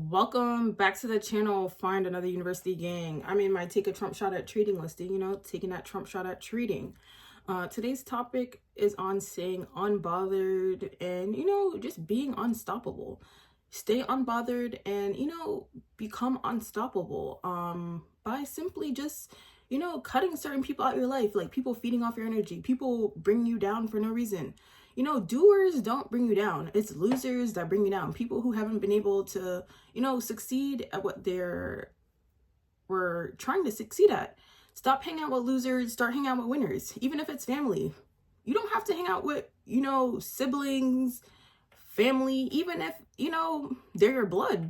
Welcome back to the channel. Find Another University Gang. I'm in my Take a Trump Shot at Trading listing, taking that Trump shot at trading. Today's topic is on staying unbothered and, just being unstoppable. Stay unbothered and, become unstoppable by simply just, cutting certain people out of your life, like people feeding off your energy, people bringing you down for no reason. Doers don't bring you down. It's losers that bring you down. People who haven't been able to, succeed at what were trying to succeed at. Stop hanging out with losers, start hanging out with winners, even if it's family. You don't have to hang out with, siblings, family, even if, they're your blood.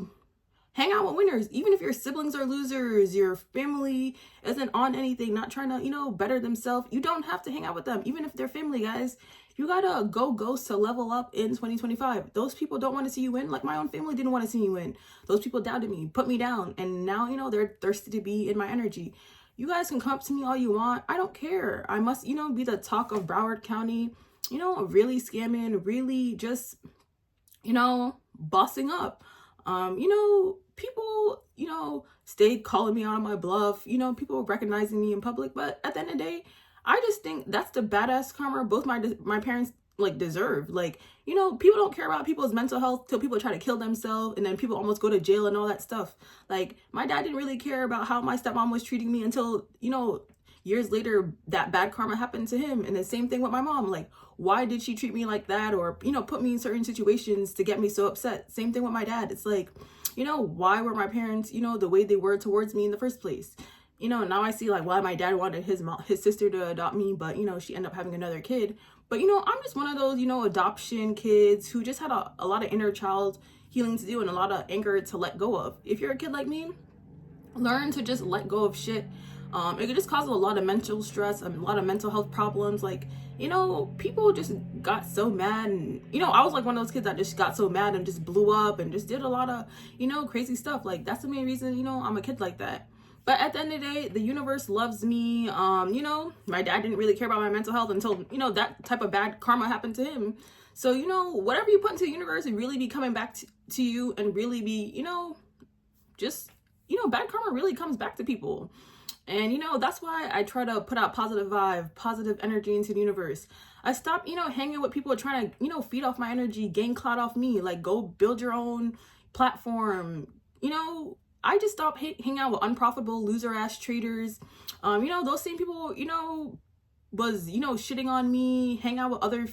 Hang out with winners, even if your siblings are losers, your family isn't on anything, not trying to, better themselves. You don't have to hang out with them, even if they're family, guys. You gotta go ghost to level up in 2025. Those people don't want to see you win. Like my own family didn't want to see me win. Those people doubted me, put me down, and now, they're thirsty to be in my energy. You guys can come up to me all you want. I don't care. I must, be the talk of Broward County, really scamming, really just, bossing up. People, stayed calling me out on my bluff, people recognizing me in public. But at the end of the day, I just think that's the badass karma both my parents deserve. People don't care about people's mental health till people try to kill themselves, and then people almost go to jail and all that stuff. Like my dad didn't really care about how my stepmom was treating me until, years later that bad karma happened to him. And the same thing with my mom. Like, why did she treat me like that, or put me in certain situations to get me so upset? Same thing with my dad. It's like, why were my parents the way they were towards me in the first place? Now I see why my dad wanted his sister to adopt me, but she ended up having another kid. But I'm just one of those adoption kids who just had a lot of inner child healing to do and a lot of anger to let go of. If you're a kid like me, learn to just let go of shit. It could just cause a lot of mental stress and a lot of mental health problems. People just got so mad, and I was like one of those kids that just got so mad and just blew up and just did a lot of crazy stuff. That's the main reason I'm a kid like that. But at the end of the day, the universe loves me. My dad didn't really care about my mental health until that type of bad karma happened to him. So whatever you put into the universe, it really be coming back to you, and really be just bad karma really comes back to people. And that's why I try to put out positive vibe, positive energy into the universe. I stop hanging with people trying to feed off my energy, gain clout off me. Like, go build your own platform. I just stopped hanging out with unprofitable loser ass traders. Those same people was shitting on me, hang out with other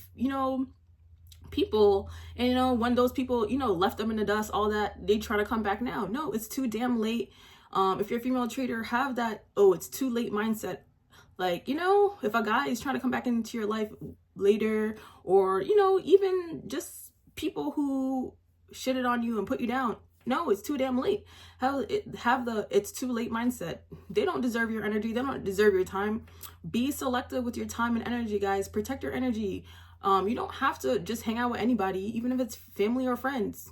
people, and when those people left them in the dust, all that, they try to come back now. No, it's too damn late. If you're a female trader, have that, oh, it's too late mindset. If a guy is trying to come back into your life later, or even just people who shitted on you and put you down, no, it's too damn late. Have the it's too late mindset. They don't deserve your energy. They don't deserve your time. Be selective with your time and energy, guys. Protect your energy. You don't have to just hang out with anybody, even if it's family or friends.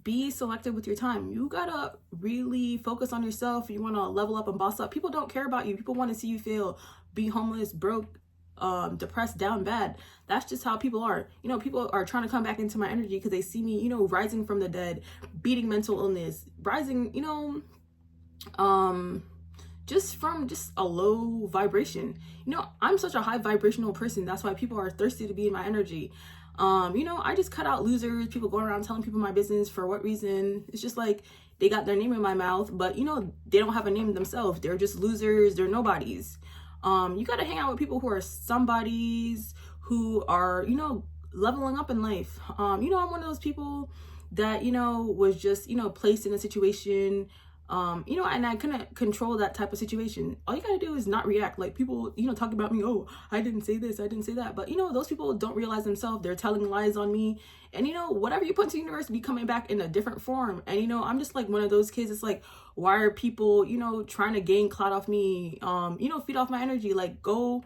Be selective with your time. You gotta really focus on yourself. You want to level up and boss up. People don't care about you. People want to see you fail, be homeless, broke, depressed, down bad. That's just how people are. People are trying to come back into my energy because they see me rising from the dead, beating mental illness, rising just from a low vibration. I'm such a high vibrational person. That's why people are thirsty to be in my energy. I just cut out losers, people going around telling people my business. For what reason? It's just like they got their name in my mouth, but they don't have a name themselves. They're just losers. They're nobodies. You got to hang out with people who are somebodies, who are, leveling up in life. I'm one of those people that, was just, placed in a situation, and I couldn't control that type of situation. All you gotta do is not react. Like, people, talk about me, oh, I didn't say this, I didn't say that. But, those people don't realize themselves. They're telling lies on me. And, whatever you put into the universe be coming back in a different form. And, I'm just like one of those kids. It's like, why are people, trying to gain clout off me, feed off my energy? Like, go,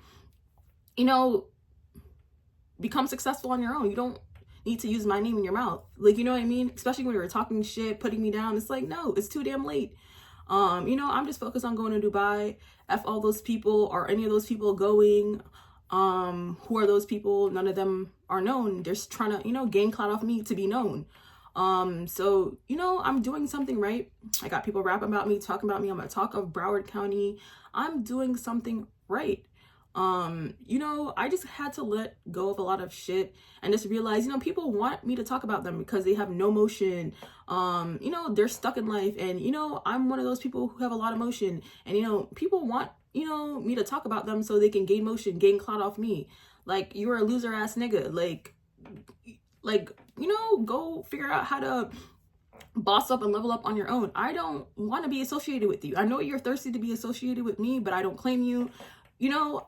become successful on your own. You don't need to use my name in your mouth. You know what I mean? Especially when you were talking shit, putting me down. It's like, no, it's too damn late. I'm just focused on going to Dubai. F all those people, or any of those people going. Who are those people? None of them are known. They're just trying to, gain clout off me to be known. So, I'm doing something right. I got people rapping about me, talking about me. I'm a talk of Broward County. I'm doing something right. I just had to let go of a lot of shit and just realize, people want me to talk about them because they have no motion. They're stuck in life, and I'm one of those people who have a lot of motion, and people want me to talk about them so they can gain motion, gain clout off me. Like, you're a loser ass nigga. Like, go figure out how to boss up and level up on your own. I don't want to be associated with you. I know you're thirsty to be associated with me, but I don't claim you.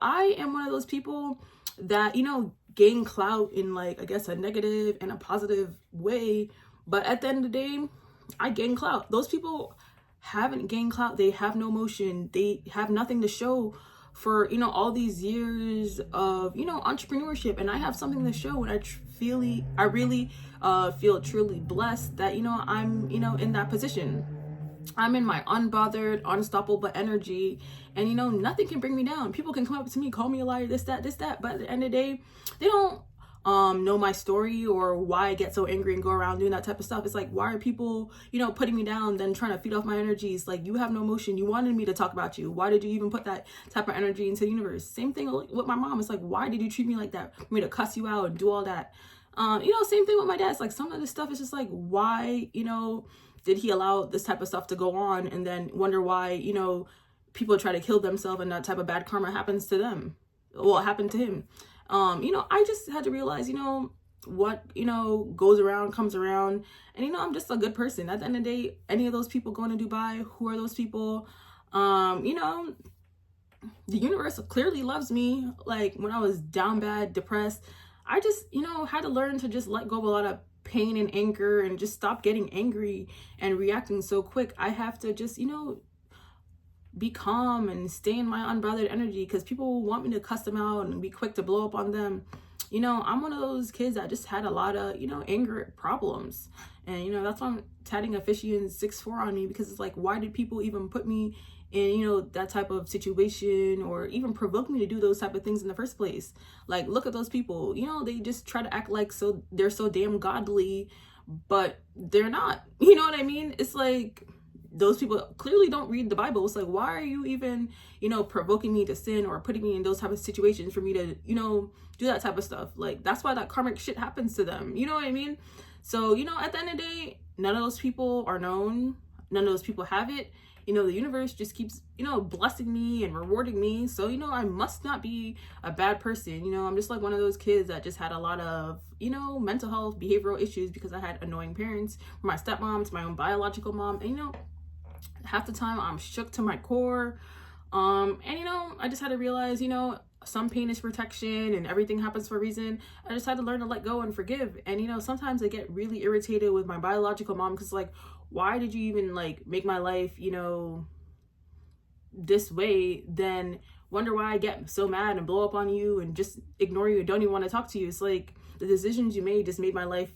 I am one of those people that, gain clout in, like, I guess, a negative and a positive way. But at the end of the day, I gain clout. Those people haven't gained clout. They have no motion. They have nothing to show for, all these years of, entrepreneurship. And I have something to show, and I really feel truly blessed that, I'm, in that position. I'm in my unbothered, unstoppable energy, and nothing can bring me down. People can come up to me, call me a liar, this, that, but at the end of the day, they don't know my story or why I get so angry and go around doing that type of stuff. It's like, why are people, putting me down, then trying to feed off my energies? Like, you have no emotion. You wanted me to talk about you. Why did you even put that type of energy into the universe? Same thing with my mom. It's like, why did you treat me like that? For me to cuss you out and do all that. Same thing with my dad. It's like, some of this stuff is just like, why, did he allow this type of stuff to go on, and then wonder why, people try to kill themselves and that type of bad karma happens to them? Well, it happened to him. I just had to realize, what, goes around comes around. And, I'm just a good person. At the end of the day, any of those people going to Dubai, who are those people? The universe clearly loves me. Like, when I was down bad, depressed, I just, had to learn to just let go of a lot of pain and anger and just stop getting angry and reacting so quick. I have to just, be calm and stay in my unbothered energy, because people want me to cuss them out and be quick to blow up on them. I'm one of those kids that just had a lot of, anger problems. And, that's why I'm tatting Ephesians 6:4 on me, because it's like, why did people even put me in, that type of situation, or even provoke me to do those type of things in the first place? Like, look at those people, they just try to act like they're so damn godly, but they're not. You know what I mean? It's like, those people clearly don't read the Bible. It's like, why are you even, provoking me to sin or putting me in those type of situations for me to, do that type of stuff? Like, that's why that karmic shit happens to them. You know what I mean? So, at the end of the day, none of those people are known. None of those people have it. The universe just keeps, blessing me and rewarding me. So, I must not be a bad person. I'm just like one of those kids that just had a lot of, mental health, behavioral issues, because I had annoying parents, from my stepmom to my own biological mom. And, half the time I'm shook to my core. And I just had to realize, some pain is protection and everything happens for a reason. I just had to learn to let go and forgive. And sometimes I get really irritated with my biological mom, because like, why did you even like make my life, this way? Then wonder why I get so mad and blow up on you and just ignore you and don't even want to talk to you. It's like, the decisions you made just made my life,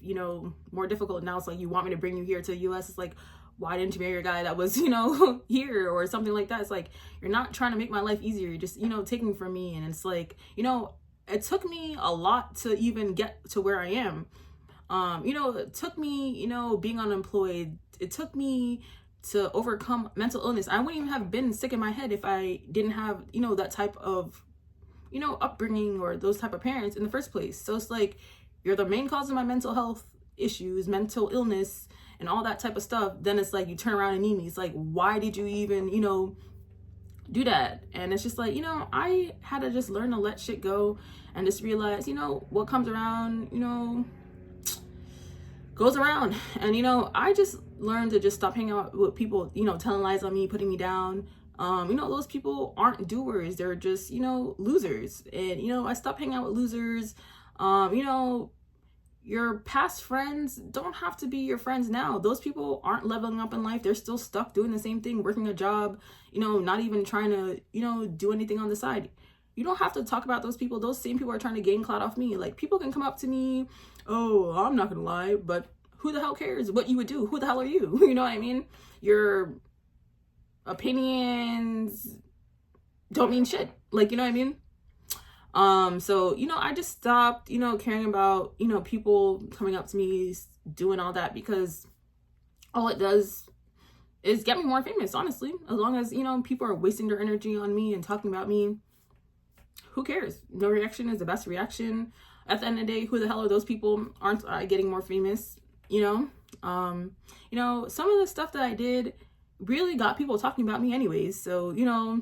more difficult. Now it's like, you want me to bring you here to the US. It's like, why didn't you marry a guy that was, here, or something like that? It's like, you're not trying to make my life easier. You're just, taking from me. And it's like, it took me a lot to even get to where I am. It took me, being unemployed. It took me to overcome mental illness. I wouldn't even have been sick in my head if I didn't have, that type of, upbringing or those type of parents in the first place. So it's like, you're the main cause of my mental health issues, mental illness, and all that type of stuff. Then it's like, you turn around and need me. It's like, why did you even, do that? And it's just like, I had to just learn to let shit go and just realize, what comes around, goes around. And, I just learned to just stop hanging out with people, telling lies on me, putting me down. Those people aren't doers. They're just, losers. And, I stopped hanging out with losers. Your past friends don't have to be your friends now. Those people aren't leveling up in life. They're still stuck doing the same thing, working a job, not even trying to, do anything on the side. You don't have to talk about those people. Those same people are trying to gain clout off me. Like, people can come up to me, oh, I'm not gonna lie, but who the hell cares what you would do? Who the hell are you? You know what I mean? Your opinions don't mean shit. Like, you know what I mean? So, I just stopped, caring about, people coming up to me, doing all that, because all it does is get me more famous, honestly. As long as, you know, people are wasting their energy on me and talking about me, who cares? No reaction is the best reaction. At the end of the day, who the hell are those people? Aren't I getting more famous? You know? You know, some of the stuff that I did really got people talking about me anyways. So, you know,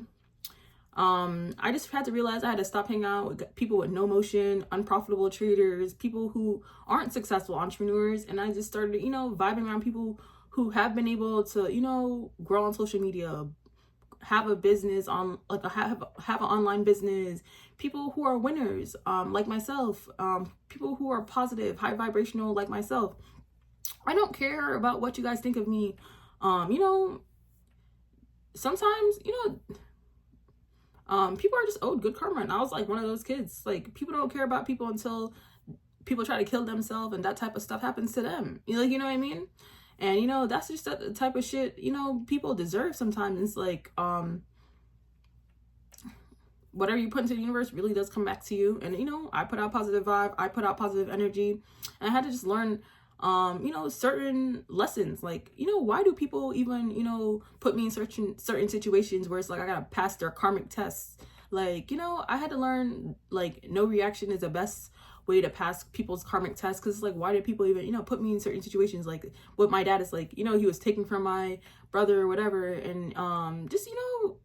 I just had to realize I had to stop hanging out with people with no motion, unprofitable traders, people who aren't successful entrepreneurs. And I just started, you know, vibing around people who have been able to, you know, grow on social media, have a business on, like, have an online business, people who are winners, like myself, people who are positive, high vibrational, like myself. I don't care about what you guys think of me. You know, sometimes, you know, people are just owed good karma, and I was like one of those kids. Like, people don't care about people until people try to kill themselves, and that type of stuff happens to them. You know what I mean? And, you know, that's just the type of shit, you know, people deserve sometimes. It's like, whatever you put into the universe really does come back to you. And, you know, I put out positive vibe, I put out positive energy, and I had to just learn, you know, certain lessons. Like, you know, why do people even, you know, put me in certain situations where it's like I gotta pass their karmic tests? Like, you know, I had to learn, like, no reaction is the best way to pass people's karmic tests. Because it's like, why did people even, you know, put me in certain situations? Like, what my dad is like, you know, he was taking from my brother or whatever, and just, you know,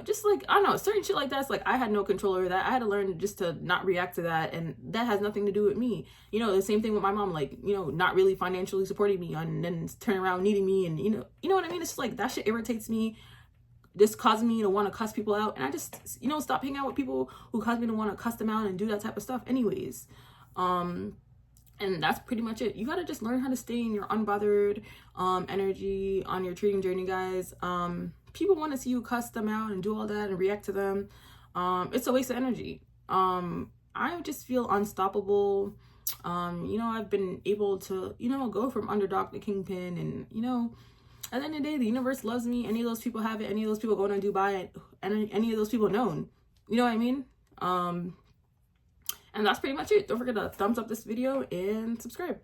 just like, I don't know, certain shit like that's like, I had no control over that. I had to learn just to not react to that, and that has nothing to do with me. You know, the same thing with my mom, like, you know, not really financially supporting me and then turn around needing me, and you know what I mean? It's just like, that shit irritates me. This caused me to want to cuss people out, and I just, you know, stop hanging out with people who cause me to want to cuss them out and do that type of stuff anyways. And that's pretty much it. You gotta just learn how to stay in your unbothered energy on your trading journey, guys. People want to see you cuss them out and do all that and react to them. It's a waste of energy. I just feel unstoppable. You know, I've been able to, you know, go from underdog to kingpin, and, you know, at the end of the day, the universe loves me. Any of those people have it. Any of those people going to Dubai, and any of those people known. You know what I mean? And that's pretty much it. Don't forget to thumbs up this video and subscribe.